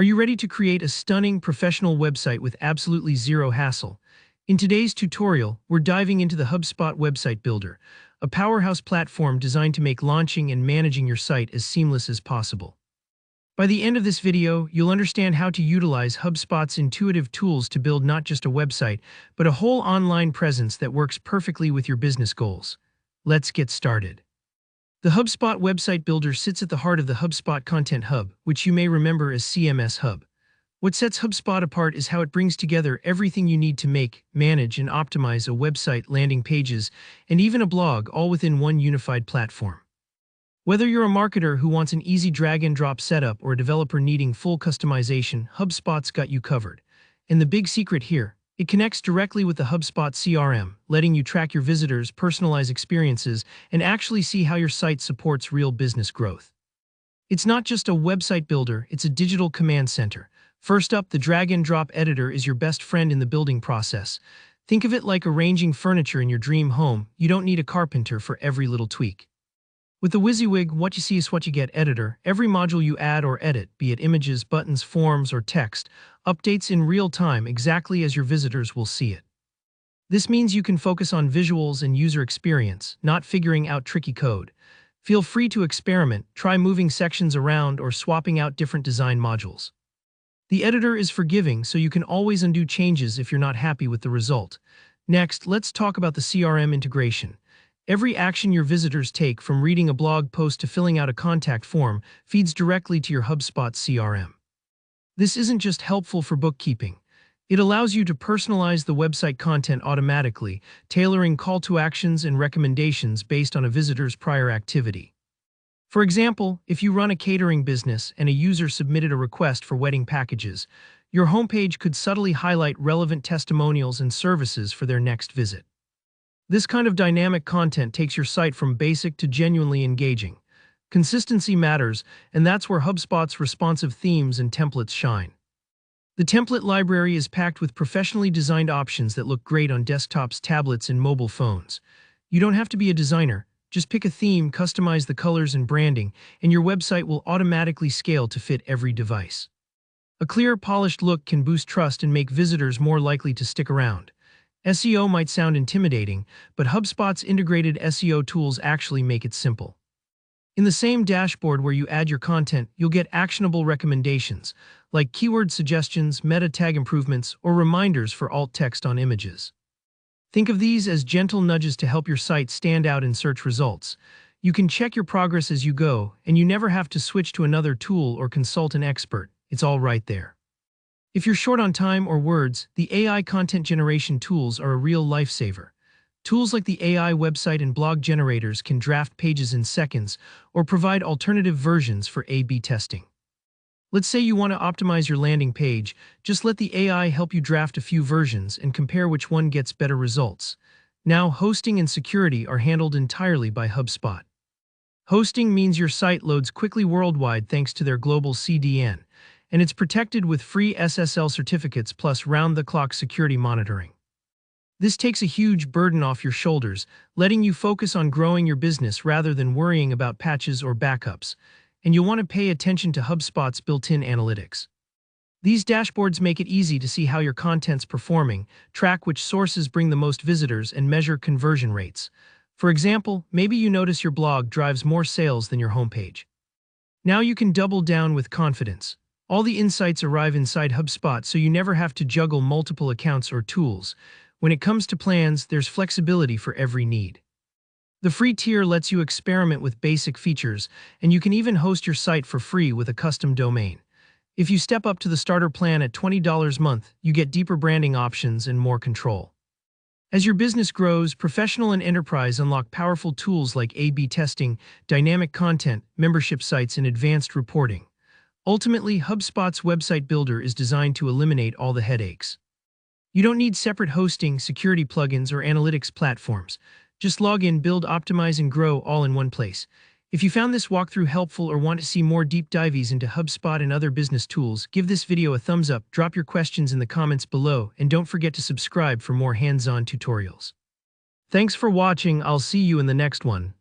Are you ready to create a stunning professional website with absolutely zero hassle? In today's tutorial, we're diving into the HubSpot Website Builder, a powerhouse platform designed to make launching and managing your site as seamless as possible. By the end of this video, you'll understand how to utilize HubSpot's intuitive tools to build not just a website, but a whole online presence that works perfectly with your business goals. Let's get started. The HubSpot Website Builder sits at the heart of the HubSpot Content Hub, which you may remember as CMS Hub. What sets HubSpot apart is how it brings together everything you need to make, manage, and optimize a website, landing pages, and even a blog, all within one unified platform. Whether you're a marketer who wants an easy drag-and-drop setup or a developer needing full customization, HubSpot's got you covered. And the big secret here, it connects directly with the HubSpot CRM, letting you track your visitors, personalize experiences, and actually see how your site supports real business growth. It's not just a website builder, it's a digital command center. First up, the drag-and-drop editor is your best friend in the building process. Think of it like arranging furniture in your dream home. You don't need a carpenter for every little tweak. With the WYSIWYG what you see is what you get editor, every module you add or edit, be it images, buttons, forms, or text, updates in real time exactly as your visitors will see it. This means you can focus on visuals and user experience, not figuring out tricky code. Feel free to experiment, try moving sections around or swapping out different design modules. The editor is forgiving, so you can always undo changes if you're not happy with the result. Next, let's talk about the CRM integration. Every action your visitors take, from reading a blog post to filling out a contact form, feeds directly to your HubSpot CRM. This isn't just helpful for bookkeeping. It allows you to personalize the website content automatically, tailoring call to actions and recommendations based on a visitor's prior activity. For example, if you run a catering business and a user submitted a request for wedding packages, your homepage could subtly highlight relevant testimonials and services for their next visit. This kind of dynamic content takes your site from basic to genuinely engaging. Consistency matters, and that's where HubSpot's responsive themes and templates shine. The template library is packed with professionally designed options that look great on desktops, tablets, and mobile phones. You don't have to be a designer. Just pick a theme, customize the colors and branding, and your website will automatically scale to fit every device. A clear, polished look can boost trust and make visitors more likely to stick around. SEO might sound intimidating, but HubSpot's integrated SEO tools actually make it simple. In the same dashboard where you add your content, you'll get actionable recommendations, like keyword suggestions, meta tag improvements, or reminders for alt text on images. Think of these as gentle nudges to help your site stand out in search results. You can check your progress as you go, and you never have to switch to another tool or consult an expert. It's all right there. If you're short on time or words, the AI content generation tools are a real lifesaver. Tools like the AI website and blog generators can draft pages in seconds or provide alternative versions for A/B testing. Let's say you want to optimize your landing page, just let the AI help you draft a few versions and compare which one gets better results. Now, hosting and security are handled entirely by HubSpot. Hosting means your site loads quickly worldwide thanks to their global CDN, and it's protected with free SSL certificates plus round-the-clock security monitoring. This takes a huge burden off your shoulders, letting you focus on growing your business rather than worrying about patches or backups. And you'll want to pay attention to HubSpot's built-in analytics. These dashboards make it easy to see how your content's performing, track which sources bring the most visitors, and measure conversion rates. For example, maybe you notice your blog drives more sales than your homepage. Now you can double down with confidence. All the insights arrive inside HubSpot, so you never have to juggle multiple accounts or tools. When it comes to plans, there's flexibility for every need. The free tier lets you experiment with basic features, and you can even host your site for free with a custom domain. If you step up to the starter plan at $20 a month, you get deeper branding options and more control. As your business grows, professional and enterprise unlock powerful tools like A/B testing, dynamic content, membership sites, and advanced reporting. Ultimately, HubSpot's website builder is designed to eliminate all the headaches. You don't need separate hosting, security plugins, or analytics platforms. Just log in, build, optimize, and grow all in one place. If you found this walkthrough helpful or want to see more deep dives into HubSpot and other business tools, give this video a thumbs up, drop your questions in the comments below, and don't forget to subscribe for more hands-on tutorials. Thanks for watching. I'll see you in the next one.